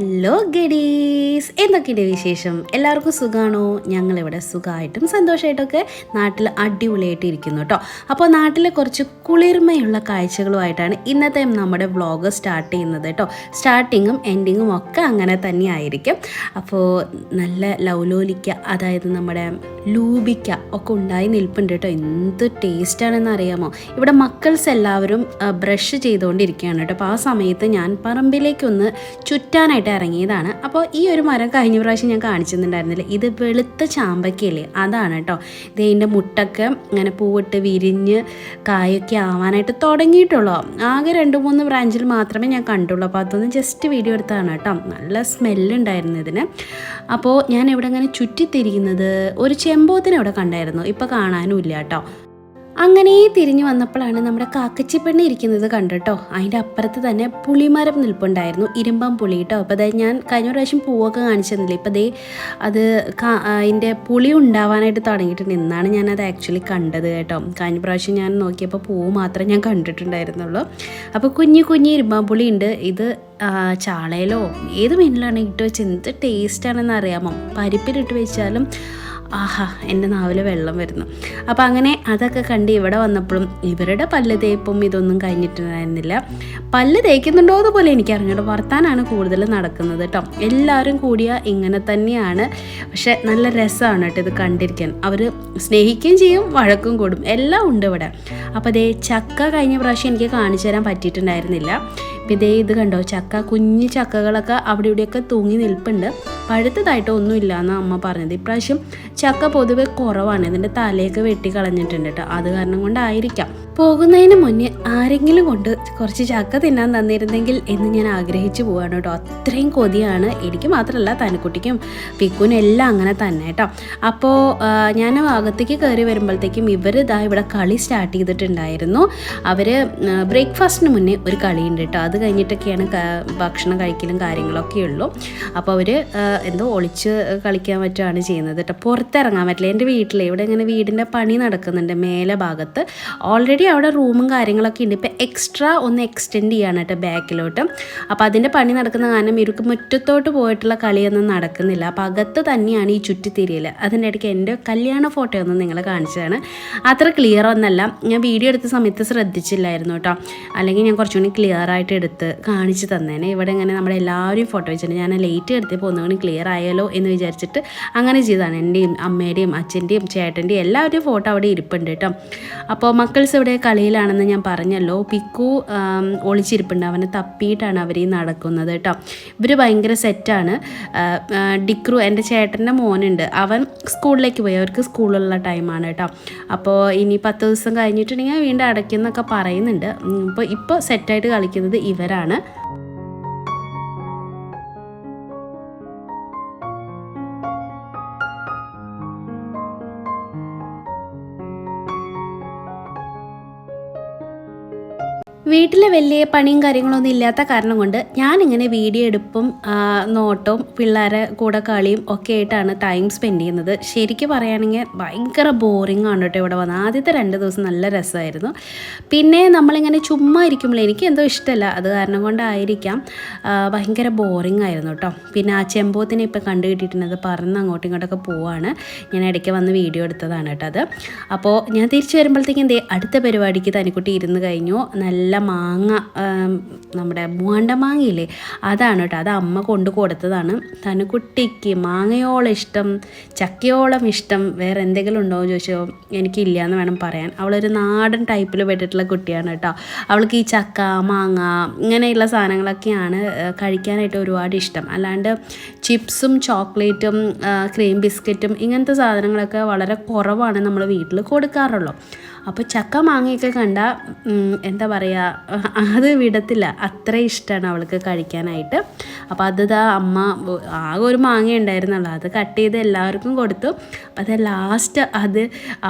Hello ഗഡീസ്, എന്തൊക്കെയുണ്ട് വിശേഷം? എല്ലാവർക്കും സുഖമാണോ? ഞങ്ങളിവിടെ സുഖമായിട്ടും സന്തോഷമായിട്ടൊക്കെ നാട്ടിൽ അടിപൊളിയായിട്ട് ഇരിക്കുന്നു കേട്ടോ. അപ്പോൾ നാട്ടിലെ കുറച്ച് കുളിർമയുള്ള കാഴ്ചകളുമായിട്ടാണ് ഇന്നത്തെ നമ്മുടെ വ്ളോഗ് സ്റ്റാർട്ട് ചെയ്യുന്നത് കേട്ടോ. സ്റ്റാർട്ടിങ്ങും എൻഡിങ്ങും ഒക്കെ അങ്ങനെ തന്നെ ആയിരിക്കും. അപ്പോൾ നല്ല ലൗലോലിക്ക, അതായത് നമ്മുടെ ലൂബിക്ക ഒക്കെ ഉണ്ടായി നിൽപ്പുണ്ട് കേട്ടോ. എന്ത് ടേസ്റ്റാണെന്ന് അറിയാമോ? ഇവിടെ മക്കൾസ് എല്ലാവരും ബ്രഷ് ചെയ്തുകൊണ്ടിരിക്കുകയാണ് കേട്ടോ. അപ്പോൾ ആ സമയത്ത് ഞാൻ പറമ്പിലേക്കൊന്ന് ചുറ്റാനായിട്ട് ഇറങ്ങിയതാണ്. അപ്പോൾ ഈ ഒരു മരം കഴിഞ്ഞ പ്രാവശ്യം ഞാൻ കാണിച്ചിട്ടുണ്ടായിരുന്നില്ല, ഇത് വെളുത്ത ചാമ്പക്കയില്ലേ, അതാണ് കേട്ടോ. ഇതിൻ്റെ മുട്ടൊക്കെ ഇങ്ങനെ പൂവിട്ട് വിരിഞ്ഞ് കായൊക്കെ ആവാനായിട്ട് തുടങ്ങിയിട്ടുള്ളൂ. ആകെ 2-3 ബ്രാഞ്ചിൽ മാത്രമേ ഞാൻ കണ്ടുള്ളൂ. അപ്പോൾ അതൊന്ന് ജസ്റ്റ് വീഡിയോ എടുത്തതാണ് കേട്ടോ. നല്ല സ്മെല്ലുണ്ടായിരുന്നു ഇതിന്. അപ്പോൾ ഞാൻ ഇവിടെ ഇങ്ങനെ ചുറ്റിത്തിരിക്കുന്നത് ഒരു ചെമ്പോത്തിനെ ഇവിടെ കണ്ടായിരുന്നു, ഇപ്പോൾ കാണാനും ഇല്ല കേട്ടോ. അങ്ങനെ തിരിഞ്ഞു വന്നപ്പോഴാണ് നമ്മുടെ കാക്കച്ചിപ്പെണ്ണ ഇരിക്കുന്നത് കണ്ടിട്ടോ. അതിൻ്റെ അപ്പുറത്ത് തന്നെ പുളിമരം നിൽപ്പുണ്ടായിരുന്നു, ഇരുമ്പം പുളി കേട്ടോ. അപ്പോൾ അതായത് ഞാൻ കഴിഞ്ഞ പ്രാവശ്യം പൂവൊക്കെ കാണിച്ചിരുന്നില്ല, ഇപ്പോൾ അത് അതിൻ്റെ പുളി ഉണ്ടാവാനായിട്ട് തുടങ്ങിയിട്ടുണ്ട്. ഇന്നാണ് ഞാനത് ആക്ച്വലി കണ്ടത് കേട്ടോ. കഴിഞ്ഞ പ്രാവശ്യം ഞാൻ നോക്കിയപ്പോൾ പൂവ് മാത്രമേ ഞാൻ കണ്ടിട്ടുണ്ടായിരുന്നുള്ളൂ. അപ്പോൾ കുഞ്ഞു ഇരുമ്പം പുളി ഉണ്ട്. ഇത് ചാളയിലോ ഏത് മീനിലാണ് ഇട്ട് വെച്ച് എന്ത് ടേസ്റ്റാണെന്ന് അറിയാമോ? പരിപ്പിലിട്ട് വെച്ചാലും ആഹാ, എൻ്റെ നാവിൽ വെള്ളം വരുന്നു. അപ്പോൾ അങ്ങനെ അതൊക്കെ കണ്ട് ഇവിടെ വന്നപ്പോഴും ഇവരുടെ പല്ല് തേപ്പും ഇതൊന്നും കഴിഞ്ഞിട്ടുണ്ടായിരുന്നില്ല. പല്ല് തേക്കുന്നുണ്ടോ അതുപോലെ എനിക്കറിഞ്ഞൂടെ, വർത്താനാണ് കൂടുതൽ നടക്കുന്നത് കേട്ടോ. എല്ലാവരും കൂടിയാൽ ഇങ്ങനെ തന്നെയാണ്. പക്ഷെ നല്ല രസമാണ് കേട്ടോ ഇത് കണ്ടിരിക്കാൻ. അവർ സ്നേഹിക്കുകയും ചെയ്യും, വഴക്കും കൂടും, എല്ലാം ഉണ്ട് ഇവിടെ. അപ്പോൾ അതേ ചക്ക കഴിഞ്ഞ പ്രാവശ്യം എനിക്ക് കാണിച്ചു തരാൻ പറ്റിയിട്ടുണ്ടായിരുന്നില്ല. അപ്പോൾ ഇത് കണ്ടോ, കുഞ്ഞു ചക്കകളൊക്കെ അവിടെ ഇവിടെയൊക്കെ തൂങ്ങി നിൽപ്പുണ്ട്. പഴുത്തതായിട്ടോ ഒന്നുമില്ല എന്നാണ് അമ്മ പറഞ്ഞത്. ഇപ്രാവശ്യം ചക്ക പൊതുവെ കുറവാണ്, ഇതിൻ്റെ തലയൊക്കെ വെട്ടി കളഞ്ഞിട്ടുണ്ട് കേട്ടോ. അത് കാരണം കൊണ്ടായിരിക്കാം. പോകുന്നതിന് മുന്നേ ആരെങ്കിലും കൊണ്ട് കുറച്ച് ചക്ക തിന്നാൻ തന്നിരുന്നെങ്കിൽ എന്ന് ഞാൻ ആഗ്രഹിച്ചു പോവാണ് കേട്ടോ. അത്രയും കൊതിയാണ്. എനിക്ക് മാത്രമല്ല, തനിക്കുട്ടിക്കും പിക്കുനും എല്ലാം അങ്ങനെ തന്നെ കേട്ടോ. അപ്പോൾ ഞാൻ അകത്തേക്ക് കയറി വരുമ്പോഴത്തേക്കും ഇവർ ഇവിടെ കളി സ്റ്റാർട്ട് ചെയ്തിട്ടുണ്ടായിരുന്നു. അവർ ബ്രേക്ക്ഫാസ്റ്റിന് മുന്നേ ഒരു കളിയുണ്ട് കേട്ടോ. അത് കഴിഞ്ഞിട്ടൊക്കെയാണ് ഭക്ഷണം കഴിക്കലും കാര്യങ്ങളൊക്കെ ഉള്ളൂ. അപ്പോൾ അവർ എന്തോ ഒളിച്ച് കളിക്കാൻ പറ്റുകയാണ് ചെയ്യുന്നത് കേട്ടോ. പുറത്തിറങ്ങാൻ പറ്റില്ല. എൻ്റെ ഇവിടെ ഇങ്ങനെ വീടിൻ്റെ പണി നടക്കുന്നുണ്ട് മേലെ ഭാഗത്ത്. ഓൾറെഡി അവിടെ റൂമും കാര്യങ്ങളൊക്കെ ഉണ്ട്. ഇപ്പോൾ എക്സ്ട്രാ ഒന്ന് എക്സ്റ്റെൻഡ് ചെയ്യാണ് കേട്ടോ ബാക്കിലോട്ട്. അപ്പോൾ അതിൻ്റെ പണി നടക്കുന്ന കാരണം ഇവർക്ക് മുറ്റത്തോട്ട് പോയിട്ടുള്ള കളിയൊന്നും നടക്കുന്നില്ല. അപ്പോൾ അകത്ത് തന്നെയാണ് ഈ ചുറ്റിത്തിരിയൽ. അതിൻ്റെ ഇടയ്ക്ക് എൻ്റെ കല്യാണ ഫോട്ടോ ഒന്നും നിങ്ങളെ കാണിച്ചതാണ്. അത്ര ക്ലിയർ ഒന്നല്ല, ഞാൻ വീഡിയോ എടുത്ത സമയത്ത് ശ്രദ്ധിച്ചില്ലായിരുന്നു കേട്ടോ. അല്ലെങ്കിൽ ഞാൻ കുറച്ചുകൂടി ക്ലിയർ ആയിട്ട് എടുത്ത് കാണിച്ച് തന്നേനെ. ഇവിടെ ഇങ്ങനെ നമ്മുടെ എല്ലാവരും ഫോട്ടോ വെച്ചിട്ടുണ്ട്. ഞാൻ ലേറ്റ് എടുത്തപ്പോൾ ഒന്നുകൂടി ക്ലിയർ ആയാലോ എന്ന് വിചാരിച്ചിട്ട് അങ്ങനെ ചെയ്തതാണ്. എൻ്റെയും അമ്മയുടെയും അച്ഛൻ്റെയും ചേട്ടൻ്റെയും എല്ലാവരുടെയും ഫോട്ടോ അവിടെ ഇരിപ്പുണ്ട് കേട്ടോ. അപ്പോൾ മക്കൾസ് ഇവിടെ കളിയിലാണെന്ന് ഞാൻ പറഞ്ഞല്ലോ. പിക്കു ഒളിച്ചിരിപ്പുണ്ട്, അവനെ തപ്പിയിട്ടാണ് അവർ ഈ നടക്കുന്നത് കേട്ടോ. ഇവർ ഭയങ്കര സെറ്റാണ്. ഡിക്രു, എൻ്റെ ചേട്ടൻ്റെ മോനുണ്ട്, അവൻ സ്കൂളിലേക്ക് പോയി. അവർക്ക് സ്കൂളിലുള്ള ടൈമാണ് കേട്ടോ. അപ്പോൾ ഇനി 10 ദിവസം കഴിഞ്ഞിട്ടുണ്ടെങ്കിൽ വീണ്ടും അടയ്ക്കുന്നൊക്കെ പറയുന്നുണ്ട്. ഇപ്പോൾ സെറ്റായിട്ട് കളിക്കുന്നത് ഇവരാണ്. വീട്ടിലെ വലിയ പണിയും കാര്യങ്ങളൊന്നും ഇല്ലാത്ത കാരണം കൊണ്ട് ഞാനിങ്ങനെ വീഡിയോ എടുപ്പും നോട്ടവും പിള്ളേരെ കൂടെ കളിയും ഒക്കെ ആയിട്ടാണ് ടൈം സ്പെൻഡ് ചെയ്യുന്നത്. ശരിക്കും പറയുകയാണെങ്കിൽ ഭയങ്കര ബോറിംഗ് ആണ് കേട്ടോ ഇവിടെ വന്നത്. ആദ്യത്തെ 2 ദിവസം നല്ല രസമായിരുന്നു. പിന്നെ നമ്മളിങ്ങനെ ചുമ്മാ ഇരിക്കുമ്പോൾ എനിക്ക് എന്തോ ഇഷ്ടമല്ല, അത് കാരണം കൊണ്ടായിരിക്കാം ഭയങ്കര ബോറിംഗ് ആയിരുന്നു കേട്ടോ. പിന്നെ ആ ചെമ്പോത്തിനെ ഇപ്പോൾ കണ്ടു കിട്ടിയിട്ടുണ്ട്, പറന്ന് അങ്ങോട്ടും ഇങ്ങോട്ടൊക്കെ പോവാണ്. ഞാൻ ഇടയ്ക്ക് വന്ന് വീഡിയോ എടുത്തതാണ് കേട്ടോ അത്. അപ്പോൾ ഞാൻ തിരിച്ചു വരുമ്പോഴത്തേക്കും അടുത്ത പരിപാടിക്ക് തനിക്കുട്ടി ഇരുന്ന് കഴിഞ്ഞു. നല്ല മാങ്ങ, നമ്മുടെ മൂവാണ്ട മാങ്ങയില്ലേ, അതാണ് കേട്ടോ. അത് അമ്മ കൊണ്ട് കൊടുത്തതാണ്. തനുക്കുട്ടിക്ക് മാങ്ങയോളം ഇഷ്ടം, ചക്കയോളം ഇഷ്ടം വേറെ എന്തെങ്കിലും ഉണ്ടോ എന്ന് ചോദിച്ചാൽ എനിക്കില്ല എന്ന് വേണം പറയാൻ. അവളൊരു നാടൻ ടൈപ്പിൽ പെട്ടിട്ടുള്ള കുട്ടിയാണ് കേട്ടോ. അവൾക്ക് ഈ ചക്ക, മാങ്ങ ഇങ്ങനെയുള്ള സാധനങ്ങളൊക്കെയാണ് കഴിക്കാനായിട്ട് ഒരുപാട് ഇഷ്ടം. അല്ലാണ്ട് ചിപ്സും ചോക്ലേറ്റും ക്രീം ബിസ്ക്കറ്റും ഇങ്ങനത്തെ സാധനങ്ങളൊക്കെ വളരെ കുറവാണ് നമ്മൾ വീട്ടിൽ കൊടുക്കാറുള്ളൂ. അപ്പോൾ ചക്ക മാങ്ങയൊക്കെ കണ്ടാൽ എന്താ പറയുക, അത് വിടത്തില്ല, അത്ര ഇഷ്ടമാണ് അവൾക്ക് കഴിക്കാനായിട്ട്. അപ്പോൾ അമ്മ ആകെ ഒരു മാങ്ങ ഉണ്ടായിരുന്നുള്ളൂ, അത് കട്ട് ചെയ്ത് എല്ലാവർക്കും കൊടുത്തു. അപ്പോൾ അത് ലാസ്റ്റ്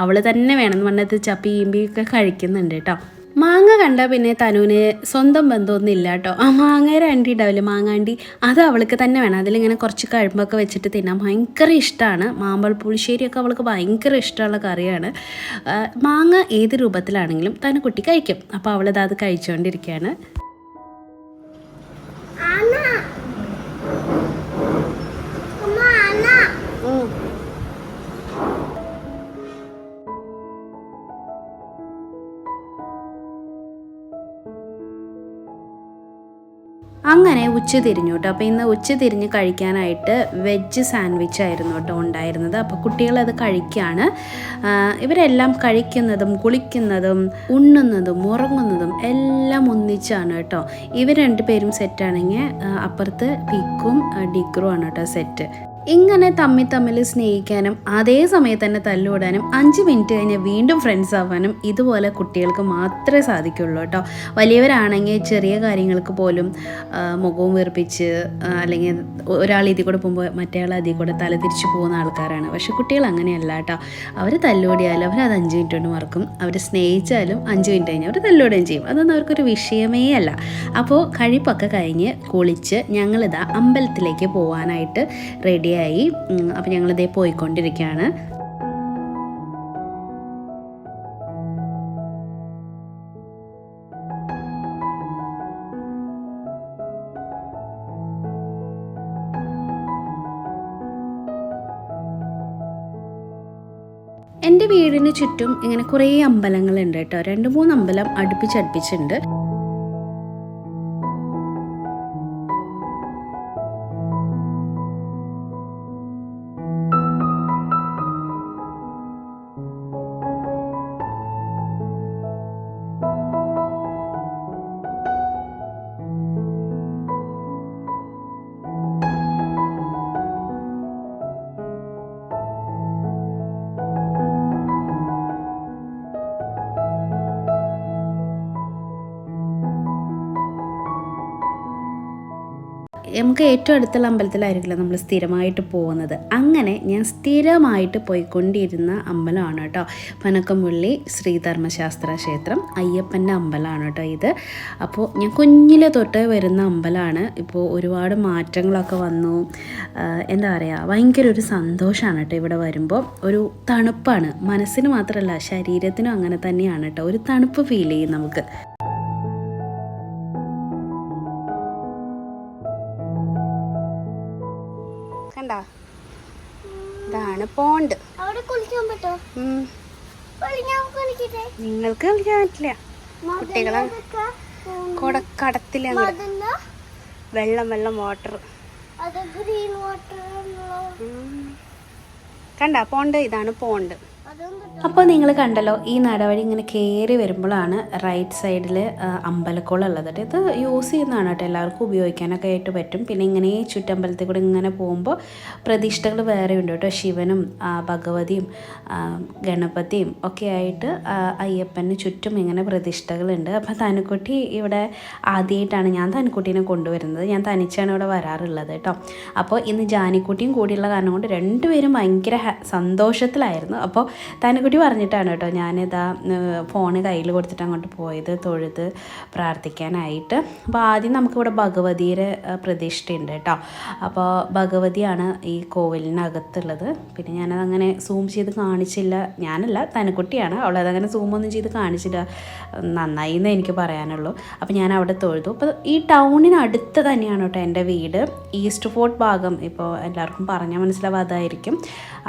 അവൾ തന്നെ വേണമെന്ന് പറഞ്ഞത് ചപ്പി ഈമ്പിയൊക്കെ കഴിക്കുന്നുണ്ട് കേട്ടോ. മാങ്ങ കണ്ടാൽ പിന്നെ തനുവിന് സ്വന്തം ബന്ധമൊന്നും ഇല്ല കേട്ടോ. ആ മാങ്ങയുടെ അണ്ടി ഉണ്ടാവില്ലേ, മാങ്ങാണ്ടി, അത് അവൾക്ക് തന്നെ വേണം. അതിലിങ്ങനെ കുറച്ച് കഴുമ്പൊക്കെ വെച്ചിട്ട് തിന്നാൻ ഭയങ്കര ഇഷ്ടമാണ്. മാമ്പഴ പുളിശ്ശേരിയൊക്കെ അവൾക്ക് ഭയങ്കര ഇഷ്ടമുള്ള കറിയാണ്. മാങ്ങ ഏത് രൂപത്തിലാണെങ്കിലും തനു കുട്ടി കഴിക്കും. അപ്പോൾ അവളത് കഴിച്ചുകൊണ്ടിരിക്കുകയാണ്. ഉച്ചതിരിഞ്ഞു കേട്ടോ. അപ്പോൾ ഇന്ന് ഉച്ചതിരിഞ്ഞ് കഴിക്കാനായിട്ട് വെജ് സാൻഡ്വിച്ച് ആയിരുന്നു കേട്ടോ ഉണ്ടായിരുന്നത്. അപ്പോൾ കുട്ടികളത് കഴിക്കുകയാണ്. ഇവരെല്ലാം കഴിക്കുന്നതും കുളിക്കുന്നതും ഉണ്ണുന്നതും ഉറങ്ങുന്നതും എല്ലാം ഒന്നിച്ചാണ് കേട്ടോ. ഇവർ രണ്ടുപേരും സെറ്റാണെങ്കിൽ അപ്പുറത്ത് പിക്കും ഡിഗ്രും ആണ് കേട്ടോ സെറ്റ്. ഇങ്ങനെ തമ്മിൽ സ്നേഹിക്കാനും അതേ സമയത്ത് തന്നെ തല്ലുകൂടാനും 5 മിനിറ്റ് കഴിഞ്ഞ് വീണ്ടും ഫ്രണ്ട്സ് ആവാനും ഇതുപോലെ കുട്ടികൾക്ക് മാത്രമേ സാധിക്കുള്ളൂ കേട്ടോ. വലിയവരാണെങ്കിൽ ചെറിയ കാര്യങ്ങൾക്ക് പോലും മുഖവും വീർപ്പിച്ച് അല്ലെങ്കിൽ ഒരാൾ ഇതിൽ കൂടെ പോകുമ്പോൾ മറ്റേ അതിൽ കൂടെ തലതിരിച്ച് പോകുന്ന ആൾക്കാരാണ്. പക്ഷെ കുട്ടികൾ അങ്ങനെയല്ല കേട്ടോ. അവർ തല്ലുകൂടിയാലും അവരത് 5 മിനിറ്റ് കൊണ്ട് മറക്കും. അവർ സ്നേഹിച്ചാലും 5 മിനിറ്റ് കഴിഞ്ഞ് അവർ തല്ലുകൂടുകയും ചെയ്യും. അതൊന്നും അവർക്കൊരു വിഷയമേ അല്ല. അപ്പോൾ കഴിപ്പൊക്കെ കഴിഞ്ഞ് കുളിച്ച് ഞങ്ങളിതാ അമ്പലത്തിലേക്ക് പോകാനായിട്ട് റെഡി ആയി. അപ്പോൾ ഞങ്ങളിതേ പോയിക്കൊണ്ടിരിക്കുകയാണ്. എൻ്റെ വീടിന് ചുറ്റും ഇങ്ങനെ കുറേ അമ്പലങ്ങളുണ്ട് കേട്ടോ. 2-3 അമ്പലം അടുപ്പിച്ചടുപ്പിച്ചുണ്ട്. നമുക്ക് ഏറ്റവും അടുത്തുള്ള അമ്പലത്തിലായിരിക്കില്ല നമ്മൾ സ്ഥിരമായിട്ട് പോകുന്നത്. അങ്ങനെ ഞാൻ സ്ഥിരമായിട്ട് പോയിക്കൊണ്ടിരുന്ന അമ്പലമാണ് കേട്ടോ പനക്കംപള്ളി ശ്രീധർമ്മശാസ്ത്ര ക്ഷേത്രം. അയ്യപ്പൻ്റെ അമ്പലമാണ് കേട്ടോ ഇത്. അപ്പോൾ ഞാൻ കുഞ്ഞിലെ തൊട്ടേ വരുന്ന അമ്പലമാണ്. ഇപ്പോൾ ഒരുപാട് മാറ്റങ്ങളൊക്കെ വന്നു. എന്താ പറയുക, ഭയങ്കര ഒരു സന്തോഷമാണ് കേട്ടോ ഇവിടെ വരുമ്പോൾ. ഒരു തണുപ്പാണ്, മനസ്സിന് മാത്രമല്ല ശരീരത്തിനും അങ്ങനെ തന്നെയാണ് കേട്ടോ. ഒരു തണുപ്പ് ഫീൽ ചെയ്യും നമുക്ക്. കണ്ടാ, ഇതാണ് പോണ്ട്. നിങ്ങൾക്ക് കളിക്കാൻ പറ്റില്ല, കുട്ടികളെ കടത്തില്ല. വെള്ളം വാട്ടർ കണ്ടാ പോണ്ട്. ഇതാണ് പോണ്ട്. അപ്പോൾ നിങ്ങൾ കണ്ടല്ലോ, ഈ നടവഴി ഇങ്ങനെ കയറി വരുമ്പോഴാണ് റൈറ്റ് സൈഡിൽ അമ്പലക്കുളം ഉള്ളത് കേട്ടോ. ഇത് യൂസ് ചെയ്യുന്നതാണ് കേട്ടോ, എല്ലാവർക്കും ഉപയോഗിക്കാനൊക്കെ ആയിട്ട് പറ്റും. പിന്നെ ഇങ്ങനെ ചുറ്റമ്പലത്തിൽ കൂടെ ഇങ്ങനെ പോകുമ്പോൾ പ്രതിഷ്ഠകൾ വേറെ ഉണ്ട് കേട്ടോ. ശിവനും ഭഗവതിയും ഗണപതിയും ഒക്കെ ആയിട്ട് അയ്യപ്പന് ചുറ്റും ഇങ്ങനെ പ്രതിഷ്ഠകളുണ്ട്. അപ്പോൾ തനുക്കുട്ടി ഇവിടെ ആദ്യമായിട്ടാണ് ഞാൻ തനുക്കുട്ടീനെ കൊണ്ടുവരുന്നത്. ഞാൻ തനിച്ചാണ് ഇവിടെ വരാറുള്ളത് കേട്ടോ. അപ്പോൾ ഇന്ന് ജാനിക്കുട്ടിയും കൂടിയുള്ള കാരണം കൊണ്ട് രണ്ടുപേരും ഭയങ്കര സന്തോഷത്തിലായിരുന്നു. അപ്പോൾ തനുക്കുട്ടി പറഞ്ഞിട്ടാണ് കേട്ടോ ഞാനിതാ ഫോണ് കയ്യിൽ കൊടുത്തിട്ട് അങ്ങോട്ട് പോയത്, തൊഴുത് പ്രാർത്ഥിക്കാനായിട്ട്. അപ്പോൾ ആദ്യം നമുക്കിവിടെ ഭഗവതിയുടെ പ്രതിഷ്ഠയുണ്ട് കേട്ടോ. അപ്പോൾ ഭഗവതിയാണ് ഈ കോവിലിനകത്തുള്ളത്. പിന്നെ ഞാനത് അങ്ങനെ സൂം ചെയ്ത് കാണിച്ചില്ല, ഞാനല്ല തനുക്കുട്ടിയാണ്, അവളതങ്ങനെ സൂമൊന്നും ചെയ്ത് കാണിച്ചില്ല. നന്നായി എന്നേ എനിക്ക് പറയാനുള്ളൂ. അപ്പോൾ ഞാൻ അവിടെ തൊഴുതു. അപ്പോൾ ഈ ടൗണിനടുത്ത് തന്നെയാണ് കേട്ടോ എൻ്റെ വീട്. ഈസ്റ്റ് ഫോർട്ട് ഭാഗം, ഇപ്പോൾ എല്ലാവർക്കും പറഞ്ഞാൽ മനസ്സിലാവാതായിരിക്കും.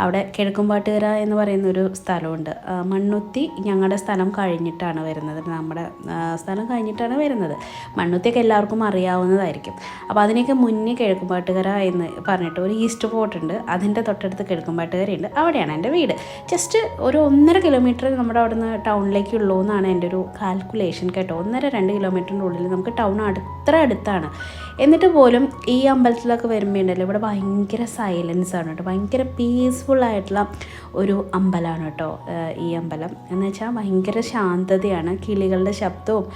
അവിടെ കിഴക്കുംപാട്ടുകര എന്ന് പറയുന്നൊരു സ്ഥലമുണ്ട്. മണ്ണുത്തി ഞങ്ങളുടെ സ്ഥലം കഴിഞ്ഞിട്ടാണ് വരുന്നത്, നമ്മുടെ സ്ഥലം കഴിഞ്ഞിട്ടാണ് വരുന്നത്. മണ്ണുത്തിയൊക്കെ എല്ലാവർക്കും അറിയാവുന്നതായിരിക്കും. അപ്പോൾ അതിനൊക്കെ മുന്നേ കിഴക്കുംപാട്ടുകര എന്ന് പറഞ്ഞിട്ട് ഒരു ഈസ്റ്റ് ഫോർട്ട് ഉണ്ട്. അതിൻ്റെ തൊട്ടടുത്ത് കിഴക്കുംപാട്ടുകരയുണ്ട്. അവിടെയാണ് എൻ്റെ വീട്. ജസ്റ്റ് ഒരു 1.5 കിലോമീറ്റർ നമ്മുടെ അവിടെ നിന്ന് ടൗണിലേക്കുള്ളൂ എന്നാണ് എൻ്റെ ഒരു കാൽക്കുലേഷൻ കേട്ടോ. 1.5-2 കിലോമീറ്ററിൻ്റെ ഉള്ളിൽ നമുക്ക് ടൗൺ അത്ര അടുത്താണ്. എന്നിട്ട് പോലും ഈ അമ്പലത്തിലൊക്കെ വരുമ്പോൾ ഉണ്ടല്ലോ, ഇവിടെ ഭയങ്കര സൈലൻസ് ആണ് കേട്ടോ. ഭയങ്കര പീസ്ഫുള്ളായിട്ടുള്ള ഒരു അമ്പലമാണ് കേട്ടോ ഈ അമ്പലം. എന്ന് വെച്ചാൽ ഭയങ്കര ശാന്തതയാണ്. കിളികളുടെ ശബ്ദവും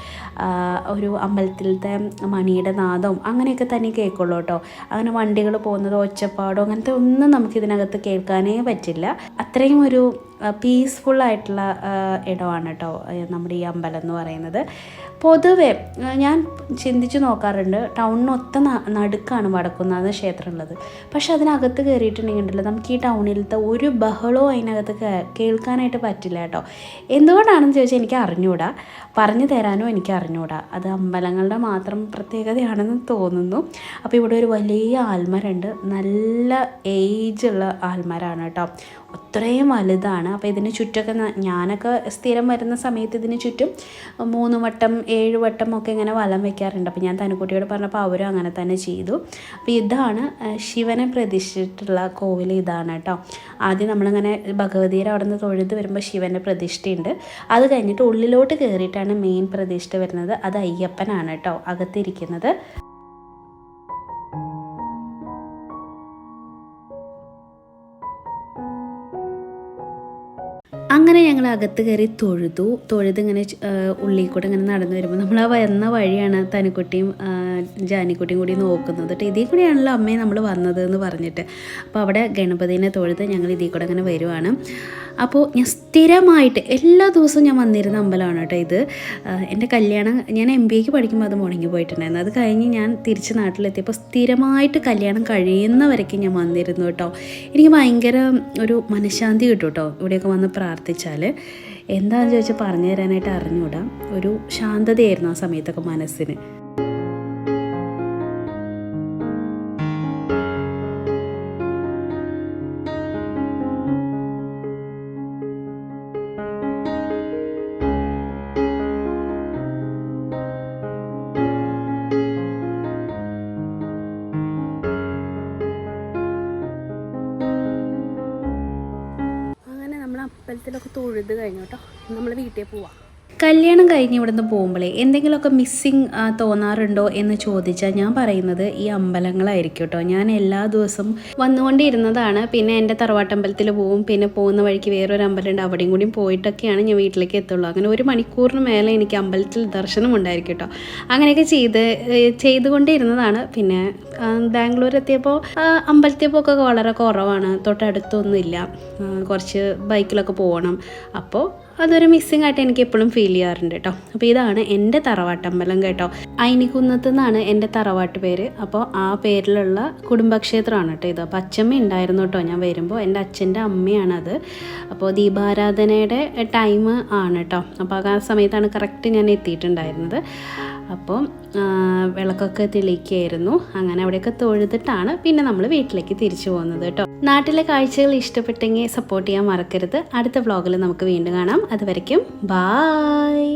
ഒരു അമ്പലത്തിലത്തെ മണിയുടെ നാദവും അങ്ങനെയൊക്കെ തന്നെ കേൾക്കുള്ളൂ കേട്ടോ. അങ്ങനെ വണ്ടികൾ പോകുന്നതോ ഒച്ചപ്പാടോ അങ്ങനത്തെ ഒന്നും നമുക്കിതിനകത്ത് കേൾക്കാനേ പറ്റില്ല. അത്രയും ഒരു പീസ്ഫുള്ളായിട്ടുള്ള ഇടമാണ് കേട്ടോ നമ്മുടെ ഈ അമ്പലം എന്ന് പറയുന്നത്. പൊതുവെ ഞാൻ ചിന്തിച്ച് നോക്കാറുണ്ട്, ടൗണിനൊത്ത നടുക്കാണ് വടക്കുന്നാഥ ക്ഷേത്രം ഉള്ളത്. പക്ഷെ അതിനകത്ത് കയറിയിട്ടുണ്ടെങ്കിലോ നമുക്ക് ഈ ടൗണിലത്തെ ഒരു ബഹളവും അതിനകത്ത് കേൾക്കാനായിട്ട് പറ്റില്ല കേട്ടോ. എന്തുകൊണ്ടാണെന്ന് ചോദിച്ചാൽ എനിക്ക് അറിഞ്ഞൂടാ, പറഞ്ഞു തരാനോ എനിക്ക് അറിഞ്ഞൂടാ. അത് അമ്പലങ്ങളുടെ മാത്രം പ്രത്യേകതയാണെന്ന് തോന്നുന്നു. അപ്പോൾ ഇവിടെ ഒരു വലിയ ആൽമരമുണ്ട്, നല്ല ഏജുള്ള ആൽമരമാണ് കേട്ടോ. അത്രയും വലുതാണ്. അപ്പോൾ ഇതിന് ചുറ്റൊക്കെ ഞാനൊക്കെ സ്ഥിരം വരുന്ന സമയത്ത് ഇതിന് ചുറ്റും 3 വട്ടം 7 വട്ടം ഒക്കെ ഇങ്ങനെ വലം വെക്കാറുണ്ട്. അപ്പോൾ ഞാൻ തനുക്കുട്ടിയോട് പറഞ്ഞപ്പോൾ അവരും അങ്ങനെ തന്നെ ചെയ്തു. അപ്പോൾ ഇതാണ് ശിവനെ പ്രതിഷ്ഠിച്ചിട്ടുള്ള കോവിൽ ഇതാണ് കേട്ടോ. ആദ്യം നമ്മളിങ്ങനെ ഭഗവതിയുടെ അവിടെ നിന്ന് തൊഴുത് വരുമ്പോൾ ശിവൻ്റെ പ്രതിഷ്ഠയുണ്ട്. അത് കഴിഞ്ഞിട്ട് ഉള്ളിലോട്ട് കയറിയിട്ടാണ് മെയിൻ പ്രതിഷ്ഠ വരുന്നത്. അത് അയ്യപ്പനാണ് കേട്ടോ അകത്തിരിക്കുന്നത്. അങ്ങനെ ഞങ്ങൾ അകത്ത് കയറി തൊഴുതിങ്ങനെ ഉള്ളിൽ കൂടെ ഇങ്ങനെ നടന്നു വരുമ്പോൾ നമ്മൾ ആ വരുന്ന വഴിയാണ് തനുക്കുട്ടിയും ജാനിക്കുട്ടിയും കൂടി നോക്കുന്നത് കേട്ടോ. ഇതിൽ കൂടെയാണല്ലോ അമ്മയെ നമ്മൾ വന്നത് എന്ന് പറഞ്ഞിട്ട്. അപ്പോൾ അവിടെ ഗണപതിനെ തൊഴുത് ഞങ്ങൾ ഇതിൽ കൂടെ അങ്ങനെ വരുവാണ്. അപ്പോൾ ഞാൻ സ്ഥിരമായിട്ട് എല്ലാ ദിവസവും ഞാൻ വന്നിരുന്ന അമ്പലമാണ് കേട്ടോ ഇത്. എൻ്റെ കല്യാണം ഞാൻ MBA പഠിക്കുമ്പോൾ അത് മുടങ്ങി പോയിട്ടുണ്ടായിരുന്നു. അത് കഴിഞ്ഞ് ഞാൻ തിരിച്ച് നാട്ടിലെത്തിയപ്പോൾ സ്ഥിരമായിട്ട് കല്യാണം കഴിയുന്നവരേക്കും ഞാൻ വന്നിരുന്നു കേട്ടോ. എനിക്ക് ഭയങ്കര ഒരു മനഃശാന്തി കിട്ടും കേട്ടോ ഇവിടെയൊക്കെ വന്ന് പ്രാർത്ഥിച്ചാൽ. എന്താണെന്ന് ചോദിച്ചാൽ പറഞ്ഞു തരാനായിട്ട് അറിഞ്ഞൂടാ. ഒരു ശാന്തതയായിരുന്നു ആ സമയത്തൊക്കെ മനസ്സിന്. അമ്പലത്തിലൊക്കെ തൊഴുത് കഴിഞ്ഞു കേട്ടോ. നമ്മൾ വീട്ടിൽ പോവാം. കല്യാണം കഴിഞ്ഞ് ഇവിടെ നിന്ന് പോകുമ്പോഴേ എന്തെങ്കിലുമൊക്കെ മിസ്സിങ് തോന്നാറുണ്ടോ എന്ന് ചോദിച്ചാൽ ഞാൻ പറയുന്നത് ഈ അമ്പലങ്ങളായിരിക്കും കേട്ടോ. ഞാൻ എല്ലാ ദിവസവും വന്നുകൊണ്ടിരുന്നതാണ്. പിന്നെ എൻ്റെ തറവാട്ടമ്പലത്തിൽ പോവും. പിന്നെ പോകുന്ന വഴിക്ക് വേറൊരു അമ്പലമുണ്ട്, അവിടെയും കൂടിയും പോയിട്ടൊക്കെയാണ് ഞാൻ വീട്ടിലേക്ക് എത്തുള്ളൂ. അങ്ങനെ 1 മണിക്കൂറിന് മേലെ എനിക്ക് അമ്പലത്തിൽ ദർശനം ഉണ്ടായിരിക്കും കേട്ടോ. അങ്ങനെയൊക്കെ ചെയ്തുകൊണ്ടിരുന്നതാണ്. പിന്നെ ബാംഗ്ലൂർ എത്തിയപ്പോൾ അമ്പലത്തിൽ പോക്കൊക്കെ വളരെ കുറവാണ്. തൊട്ടടുത്തൊന്നുമില്ല, കുറച്ച് ബൈക്കിലൊക്കെ പോകണം. അപ്പോൾ അതൊരു മിസ്സിങ് ആയിട്ട് എനിക്ക് എപ്പോഴും ഫീൽ ചെയ്യാറുണ്ട് കേട്ടോ. അപ്പോൾ ഇതാണ് എൻ്റെ തറവാട്ടമ്പലം കേട്ടോ. അയിനിക്കുന്നത്ത് നിന്നാണ് എൻ്റെ തറവാട്ട് പേര്. അപ്പോൾ ആ പേരിലുള്ള കുടുംബക്ഷേത്രമാണ് കേട്ടോ ഇത്. അപ്പോൾ അച്ഛമ്മ ഉണ്ടായിരുന്നു കേട്ടോ ഞാൻ വരുമ്പോൾ. എൻ്റെ അച്ഛൻ്റെ അമ്മയാണത്. അപ്പോൾ ദീപാരാധനയുടെ ടൈം ആണ് കേട്ടോ. അപ്പോൾ ആ സമയത്താണ് കറക്റ്റ് ഞാൻ എത്തിയിട്ടുണ്ടായിരുന്നത്. അപ്പോൾ വിളക്കൊക്കെ തെളിയിക്കുകയായിരുന്നു. അങ്ങനെ അവിടെയൊക്കെ തൊഴുതിട്ടാണ് പിന്നെ നമ്മൾ വീട്ടിലേക്ക് തിരിച്ചു പോകുന്നത് കേട്ടോ. നാട്ടിലെ കാഴ്ചകൾ ഇഷ്ടപ്പെട്ടെങ്കിൽ സപ്പോർട്ട് ചെയ്യാൻ മറക്കരുത്. അടുത്ത വ്ളോഗിൽ നമുക്ക് വീണ്ടും കാണാം. അതുവരയ്ക്കും ബായ്.